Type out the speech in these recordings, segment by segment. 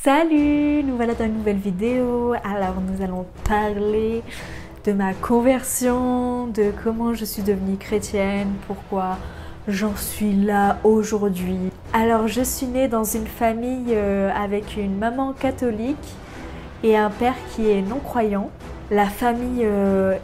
Salut, nous voilà dans une nouvelle vidéo. Alors nous allons parler de ma conversion, de comment je suis devenue chrétienne, pourquoi j'en suis là aujourd'hui. Alors je suis née dans une famille avec une maman catholique et un père qui est non-croyant. La famille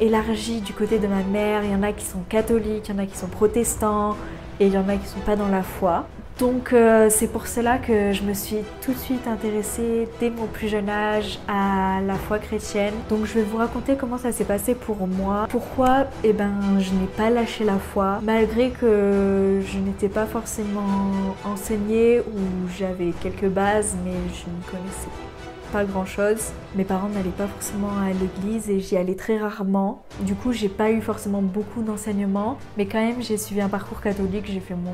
élargie du côté de ma mère, il y en a qui sont catholiques, il y en a qui sont protestants et il y en a qui ne sont pas dans la foi. Donc c'est pour cela que je me suis tout de suite intéressée dès mon plus jeune âge à la foi chrétienne. Donc je vais vous raconter comment ça s'est passé pour moi. Pourquoi je n'ai pas lâché la foi malgré que je n'étais pas forcément enseignée ou j'avais quelques bases mais je ne connaissais pas grand chose. Mes parents n'allaient pas forcément à l'église et j'y allais très rarement. Du coup, j'ai pas eu forcément beaucoup d'enseignements, mais quand même, j'ai suivi un parcours catholique. J'ai fait mon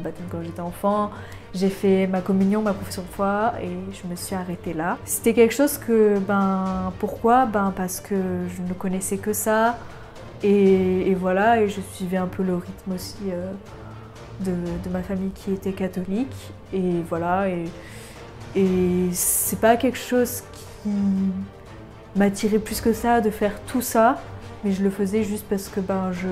baptême quand j'étais enfant, j'ai fait ma communion, ma profession de foi et je me suis arrêtée là. C'était quelque chose que, pourquoi ? Parce que je ne connaissais que ça et voilà, et je suivais un peu le rythme aussi de ma famille qui était catholique et voilà. Et c'est pas quelque chose qui m'attirait plus que ça de faire tout ça, mais je le faisais juste parce que je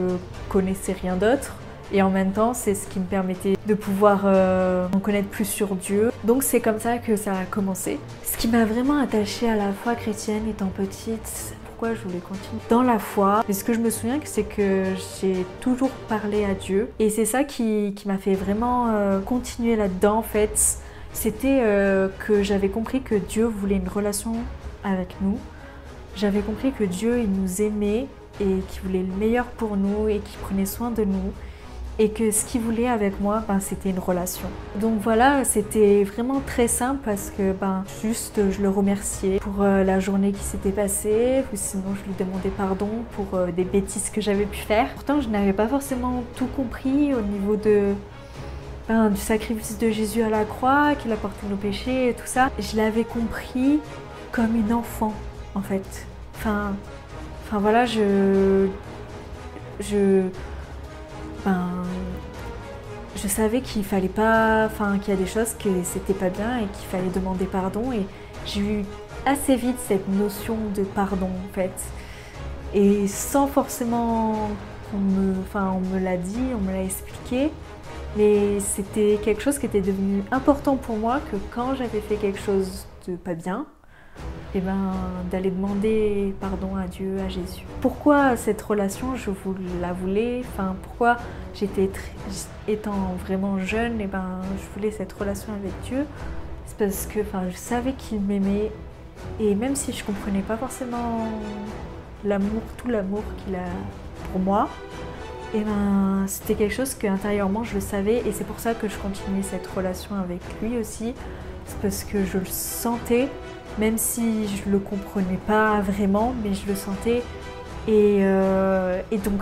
connaissais rien d'autre. Et en même temps, c'est ce qui me permettait de pouvoir en connaître plus sur Dieu. Donc c'est comme ça que ça a commencé. Ce qui m'a vraiment attachée à la foi chrétienne étant petite, pourquoi je voulais continuer dans la foi. Mais ce que je me souviens, c'est que j'ai toujours parlé à Dieu. Et c'est ça qui m'a fait vraiment continuer là-dedans en fait. C'était que j'avais compris que Dieu voulait une relation avec nous. J'avais compris que Dieu, il nous aimait et qu'il voulait le meilleur pour nous et qu'il prenait soin de nous. Et que ce qu'il voulait avec moi, c'était une relation. Donc voilà, c'était vraiment très simple parce que juste je le remerciais pour la journée qui s'était passée ou sinon je lui demandais pardon pour des bêtises que j'avais pu faire. Pourtant, je n'avais pas forcément tout compris au niveau du sacrifice de Jésus à la croix, qu'il a porté nos péchés et tout ça. Je l'avais compris comme une enfant, en fait. Voilà, je savais qu'il fallait pas, qu'il y a des choses que c'était pas bien et qu'il fallait demander pardon. Et j'ai eu assez vite cette notion de pardon, en fait. Et sans forcément on me l'a dit, on me l'a expliqué. Mais c'était quelque chose qui était devenu important pour moi, que quand j'avais fait quelque chose de pas bien, d'aller demander pardon à Dieu, à Jésus. Pourquoi cette relation, je la voulais, pourquoi étant vraiment jeune, je voulais cette relation avec Dieu, c'est parce que je savais qu'il m'aimait, et même si je comprenais pas forcément tout l'amour qu'il a pour moi, c'était quelque chose que intérieurement je le savais et c'est pour ça que je continuais cette relation avec lui aussi. C'est parce que je le sentais, même si je le comprenais pas vraiment, mais je le sentais et donc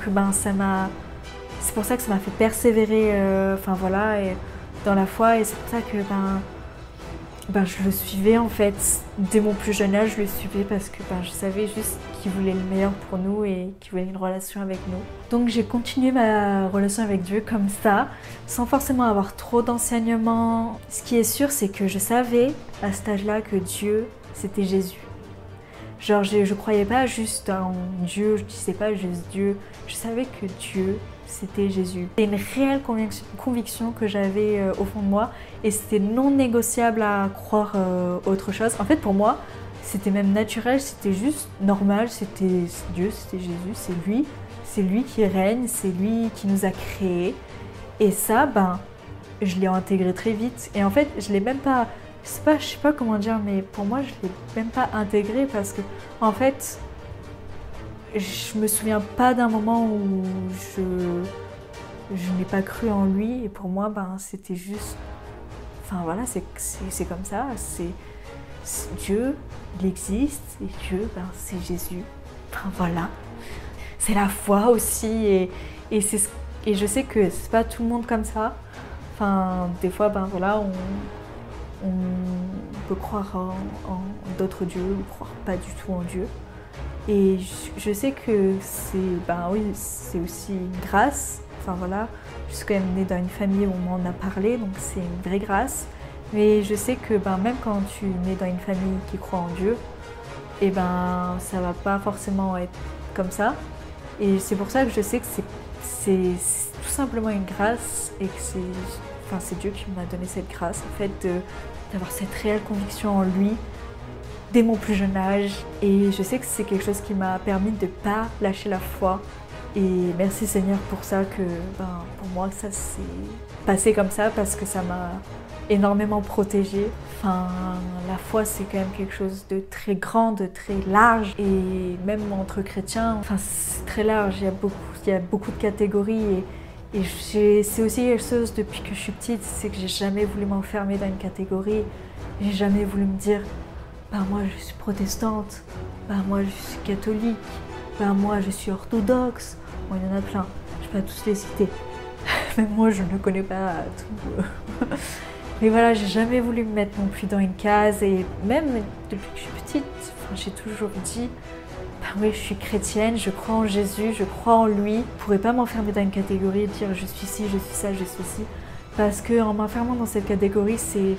c'est pour ça que ça m'a fait persévérer dans la foi et c'est pour ça que je le suivais en fait. Dès mon plus jeune âge, je le suivais parce que je savais juste qu'il voulait le meilleur pour nous et qu'il voulait une relation avec nous. Donc j'ai continué ma relation avec Dieu comme ça, sans forcément avoir trop d'enseignements. Ce qui est sûr, c'est que je savais à cet âge-là que Dieu, c'était Jésus. Genre je croyais pas juste en Dieu, je disais pas juste Dieu, je savais que Dieu, c'était Jésus. C'est une réelle conviction que j'avais au fond de moi et c'était non négociable à croire autre chose. En fait, pour moi, c'était même naturel, c'était juste normal, c'était Dieu, c'était Jésus, c'est lui qui règne, c'est lui qui nous a créés. Et ça, je l'ai intégré très vite. Et en fait, je l'ai même pas, je sais pas comment dire, mais pour moi, je l'ai même pas intégré parce que, en fait, je me souviens pas d'un moment où je n'ai pas cru en lui et pour moi c'était juste c'est comme ça, c'est Dieu, il existe et Dieu c'est Jésus. Voilà. C'est la foi aussi et je sais que c'est pas tout le monde comme ça. Des fois on peut croire en d'autres dieux ou croire pas du tout en Dieu. Et je sais que c'est aussi une grâce. Je suis quand même née dans une famille où on m'en a parlé, donc c'est une vraie grâce. Mais je sais que même quand tu nais dans une famille qui croit en Dieu, et ça va pas forcément être comme ça. Et c'est pour ça que je sais que c'est tout simplement une grâce et que c'est Dieu qui m'a donné cette grâce en fait d'avoir cette réelle conviction en lui dès mon plus jeune âge. Et je sais que c'est quelque chose qui m'a permis de ne pas lâcher la foi. Et merci Seigneur pour ça que pour moi ça s'est passé comme ça parce que ça m'a énormément protégée. Enfin, la foi c'est quand même quelque chose de très grand, de très large et même entre chrétiens, c'est très large, il y a beaucoup de catégories et c'est aussi quelque chose depuis que je suis petite, c'est que j'ai jamais voulu m'enfermer dans une catégorie, j'ai jamais voulu me dire moi je suis protestante, moi je suis catholique, moi je suis orthodoxe, il y en a plein, je peux pas tous les citer, même moi je ne connais pas tout. Mais voilà, j'ai jamais voulu me mettre non plus dans une case et même depuis que je suis petite, j'ai toujours dit oui, je suis chrétienne, je crois en Jésus, je crois en lui. Je ne pourrais pas m'enfermer dans une catégorie et dire je suis ci, je suis ça, je suis ci. Parce qu'en m'enfermant dans cette catégorie, c'est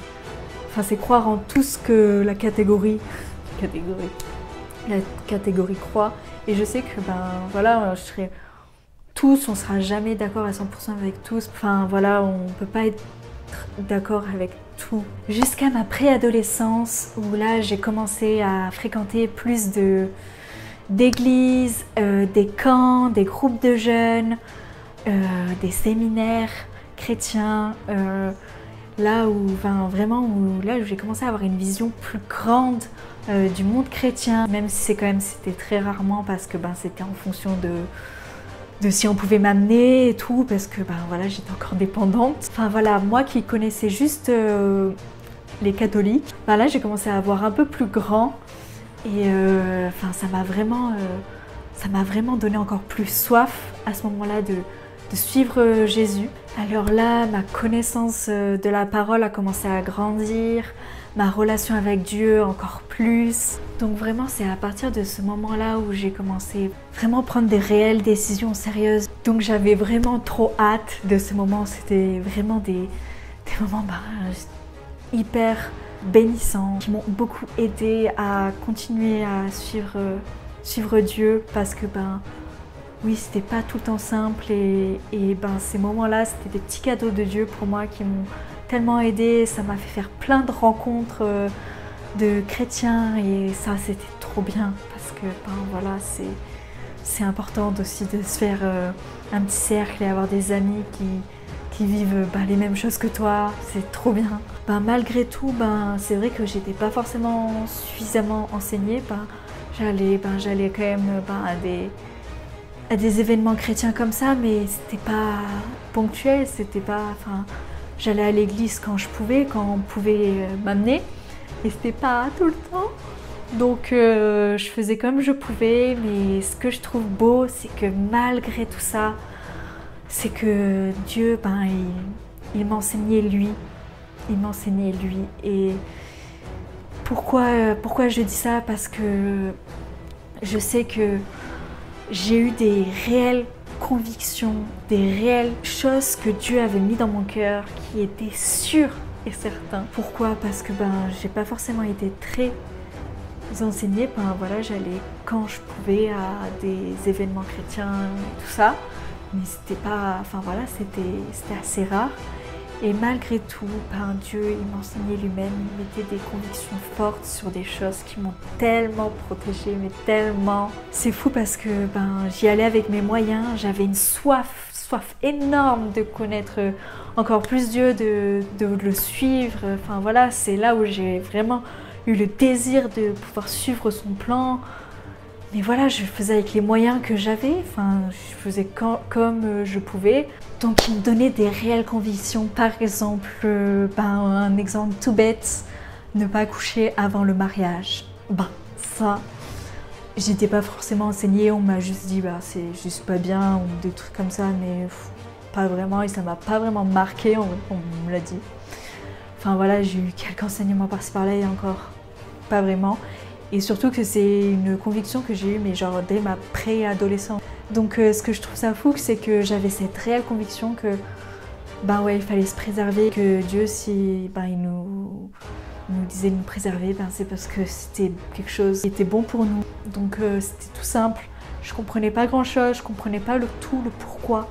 croire en tout ce que la catégorie croit. Et je sais que on sera jamais d'accord à 100% avec tous. On peut pas être d'accord avec tout. Jusqu'à ma préadolescence où là j'ai commencé à fréquenter plus d'églises, des camps, des groupes de jeunes, des séminaires chrétiens, là où j'ai commencé à avoir une vision plus grande du monde chrétien, même si c'était très rarement parce que c'était en fonction de si on pouvait m'amener et tout, parce que j'étais encore dépendante. Moi qui connaissais juste les catholiques, là j'ai commencé à voir un peu plus grand et ça m'a vraiment donné encore plus soif à ce moment-là de suivre Jésus. Alors là, ma connaissance de la parole a commencé à grandir, ma relation avec Dieu encore plus. Donc vraiment, c'est à partir de ce moment-là où j'ai commencé vraiment à prendre des réelles décisions sérieuses. Donc j'avais vraiment trop hâte de ce moment. C'était vraiment des moments hyper bénissants qui m'ont beaucoup aidé à continuer à suivre Dieu parce que oui, c'était pas tout le temps simple et ces moments-là, c'était des petits cadeaux de Dieu pour moi qui m'ont tellement aidé. Ça m'a fait faire plein de rencontres de chrétiens et ça, c'était trop bien parce que c'est important aussi de se faire un petit cercle et avoir des amis qui vivent les mêmes choses que toi. C'est trop bien. Malgré tout, c'est vrai que j'étais pas forcément suffisamment enseignée. J'allais quand même à des événements chrétiens comme ça, mais c'était pas ponctuel, j'allais à l'église quand je pouvais, quand on pouvait m'amener, et c'était pas tout le temps. Donc je faisais comme je pouvais, mais ce que je trouve beau, c'est que malgré tout ça, c'est que Dieu, il m'enseignait lui. Il m'enseignait lui. Et pourquoi je dis ça? Parce que je sais que j'ai eu des réelles convictions, des réelles choses que Dieu avait mis dans mon cœur qui étaient sûres et certains. Pourquoi? Parce que j'ai pas forcément été très enseignée. J'allais quand je pouvais à des événements chrétiens et tout ça, mais c'était pas, c'était assez rare. Et malgré tout, Dieu, il m'enseignait lui-même, il mettait des convictions fortes sur des choses qui m'ont tellement protégée, mais tellement. C'est fou parce que j'y allais avec mes moyens, j'avais une soif énorme de connaître encore plus Dieu, de le suivre. C'est là où j'ai vraiment eu le désir de pouvoir suivre son plan. Mais je faisais avec les moyens que j'avais, je faisais comme je pouvais. Donc il me donnait des réelles convictions, par exemple, un exemple tout bête, ne pas coucher avant le mariage. Ça, j'étais pas forcément enseignée, on m'a juste dit c'est juste pas bien ou des trucs comme ça, mais pas vraiment et ça m'a pas vraiment marqué, on me l'a dit. J'ai eu quelques enseignements par-ci par-là et encore pas vraiment. Et surtout que c'est une conviction que j'ai eue, mais dès ma préadolescence. Donc ce que je trouve ça fou, c'est que j'avais cette réelle conviction que ben ouais, il fallait se préserver, que Dieu, si ben, il nous disait de nous préserver, ben, c'est parce que c'était quelque chose qui était bon pour nous. Donc c'était tout simple. Je comprenais pas grand-chose, je comprenais pas le pourquoi.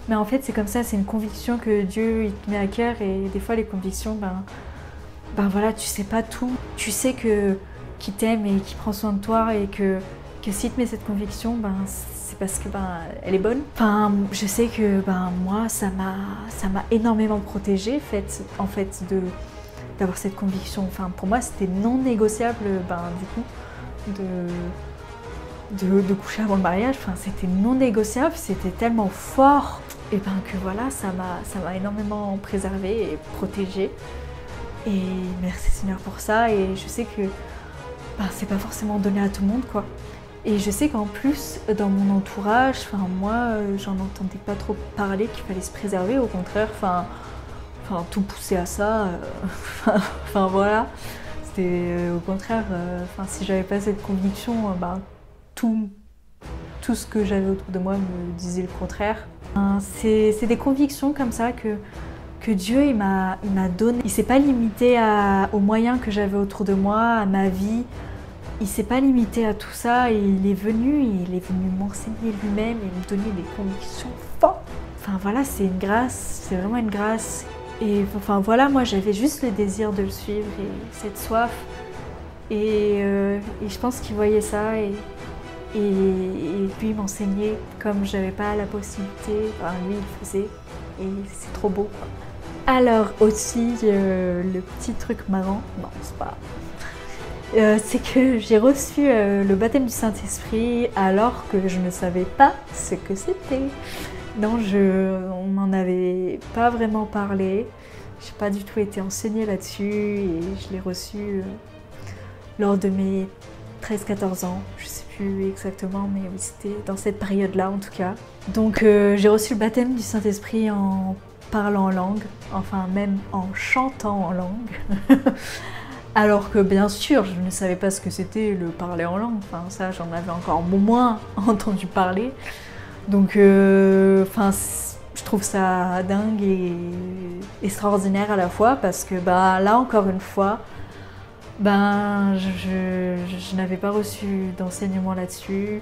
Mais en fait, c'est comme ça, c'est une conviction que Dieu il te met à cœur, et des fois, les convictions, ben voilà, tu sais pas tout. Tu sais qu'il t'aime et qu'il prend soin de toi, et que s'il te met cette conviction, ben c'est parce que ben elle est bonne. Enfin, je sais que ben moi, ça m'a énormément protégée, en fait d'avoir cette conviction. Enfin, pour moi, c'était non négociable, ben du coup, de coucher avant le mariage. Enfin, c'était non négociable, c'était tellement fort, et ben que voilà, ça m'a énormément préservée et protégée. Et merci Seigneur pour ça. Et je sais que ben, c'est pas forcément donné à tout le monde, quoi. Et je sais qu'en plus, dans mon entourage, enfin moi, j'en entendais pas trop parler qu'il fallait se préserver. Au contraire, enfin tout poussait à ça. Enfin voilà, c'était au contraire. Enfin, si j'avais pas cette conviction, ben tout ce que j'avais autour de moi me disait le contraire. C'est des convictions comme ça que Dieu il m'a donné. Il s'est pas limité aux moyens que j'avais autour de moi, à ma vie. Il s'est pas limité à tout ça, et il est venu m'enseigner lui-même et me donner des convictions fortes. Enfin voilà, c'est une grâce, c'est vraiment une grâce. Et enfin voilà, moi j'avais juste le désir de le suivre et cette soif. Et je pense qu'il voyait ça, et puis il m'enseignait comme j'avais pas la possibilité. Enfin, lui il faisait, et c'est trop beau, quoi. Alors aussi, le petit truc marrant, non c'est pas... c'est que j'ai reçu le baptême du Saint-Esprit alors que je ne savais pas ce que c'était. Non, on m'en avait pas vraiment parlé. Je n'ai pas du tout été enseignée là-dessus, et je l'ai reçu lors de mes 13-14 ans. Je ne sais plus exactement, mais oui, c'était dans cette période-là en tout cas. Donc j'ai reçu le baptême du Saint-Esprit en parlant en langue, enfin même en chantant en langue. Alors que bien sûr, je ne savais pas ce que c'était le parler en langue. Enfin, ça, j'en avais encore moins entendu parler. Donc, enfin, je trouve ça dingue et extraordinaire à la fois, parce que bah, là, encore une fois, ben, je n'avais pas reçu d'enseignement là-dessus.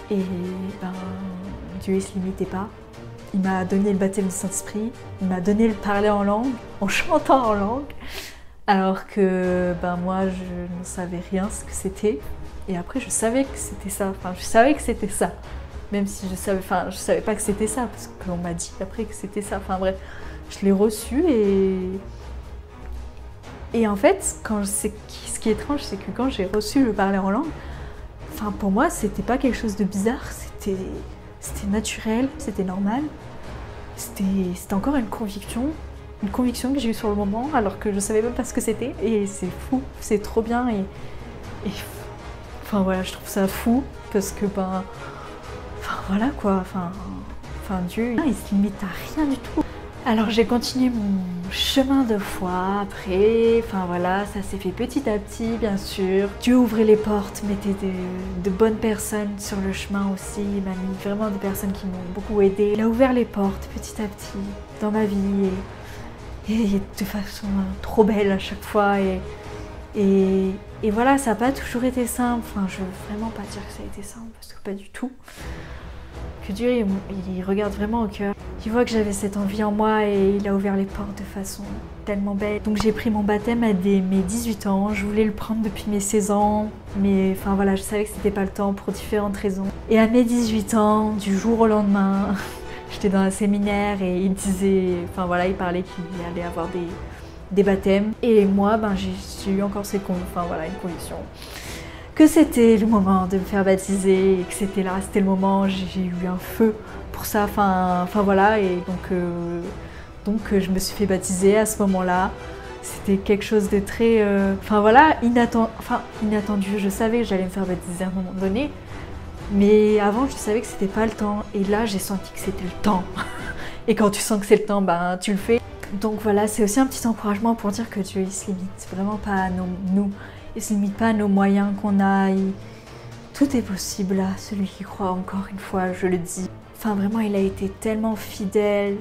Et ben, Dieu, il ne se limitait pas. Il m'a donné le baptême du Saint-Esprit, il m'a donné le parler en langue, en chantant en langue. Alors que ben moi, je ne savais rien ce que c'était. Et après, je savais que c'était ça. Enfin, je savais que c'était ça. Même si je savais pas que c'était ça, parce qu'on m'a dit après que c'était ça. Enfin bref, je l'ai reçu, et en fait, ce qui est étrange, c'est que quand j'ai reçu le parler en langue, enfin pour moi, c'était pas quelque chose de bizarre. C'était naturel, c'était normal. C'était encore une conviction que j'ai eue sur le moment, alors que je savais même pas ce que c'était. Et c'est fou, c'est trop bien. Et enfin voilà, je trouve ça fou, parce que ben, enfin voilà quoi, enfin Dieu, il se limite à rien du tout. Alors j'ai continué mon chemin de foi après, enfin voilà, ça s'est fait petit à petit bien sûr. Dieu ouvrait les portes, mettait de bonnes personnes sur le chemin aussi, il m'a mis vraiment des personnes qui m'ont beaucoup aidée. Il a ouvert les portes petit à petit dans ma vie, et de façon trop belle à chaque fois. Et voilà, ça n'a pas toujours été simple. Enfin, je veux vraiment pas dire que ça a été simple, parce que pas du tout. Que Dieu, il regarde vraiment au cœur. Il voit que j'avais cette envie en moi, et il a ouvert les portes de façon tellement belle. Donc j'ai pris mon baptême à mes 18 ans. Je voulais le prendre depuis mes 16 ans. Mais enfin voilà, je savais que c'était pas le temps pour différentes raisons. Et à mes 18 ans, du jour au lendemain, j'étais dans un séminaire, et il disait, enfin voilà, il parlait qu'il allait avoir des baptêmes. Et moi, ben, j'ai eu encore une conviction que c'était le moment de me faire baptiser, et que c'était le moment, j'ai eu un feu pour ça, enfin voilà. Et donc je me suis fait baptiser à ce moment-là. C'était quelque chose de très, enfin voilà, inattendu. Je savais que j'allais me faire baptiser à un moment donné, mais avant je savais que c'était pas le temps. Et là, j'ai senti que c'était le temps. Et quand tu sens que c'est le temps, ben tu le fais. Donc voilà, c'est aussi un petit encouragement pour dire que Dieu, il se limite vraiment pas à nous. Il ne se limite pas à nos moyens qu'on a. Tout est possible à celui qui croit, encore une fois, je le dis. Enfin vraiment, il a été tellement fidèle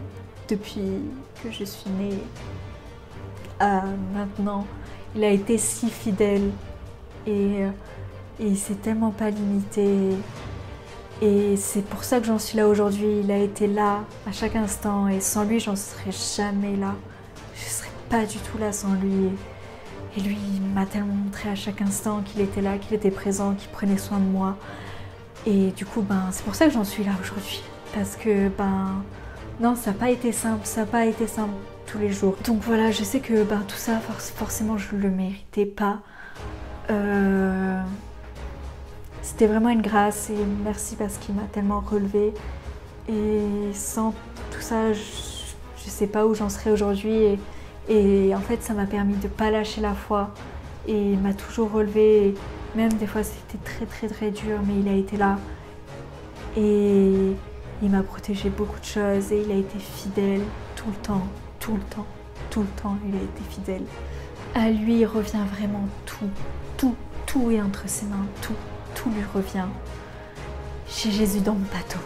depuis que je suis née à maintenant. Il a été si fidèle et il s'est tellement pas limité. Et c'est pour ça que j'en suis là aujourd'hui. Il a été là à chaque instant et sans lui, j'en serais jamais là. Je serais pas du tout là sans lui. Et lui, il m'a tellement montré à chaque instant qu'il était là, qu'il était présent, qu'il prenait soin de moi. Et du coup, c'est pour ça que j'en suis là aujourd'hui. Parce que, non, ça n'a pas été simple, ça n'a pas été simple tous les jours. Donc voilà, je sais que tout ça, forcément, je ne le méritais pas. C'était vraiment une grâce et merci parce qu'il m'a tellement relevée. Et sans tout ça, je ne sais pas où j'en serais aujourd'hui. Et en fait, ça m'a permis de ne pas lâcher la foi. Et il m'a toujours relevée. Même des fois, c'était très très très dur, mais il a été là. Et il m'a protégé beaucoup de choses et il a été fidèle tout le temps, tout le temps, tout le temps. Il a été fidèle. À lui, il revient vraiment tout, tout, tout est entre ses mains, tout lui revient. J'ai Jésus dans mon bateau.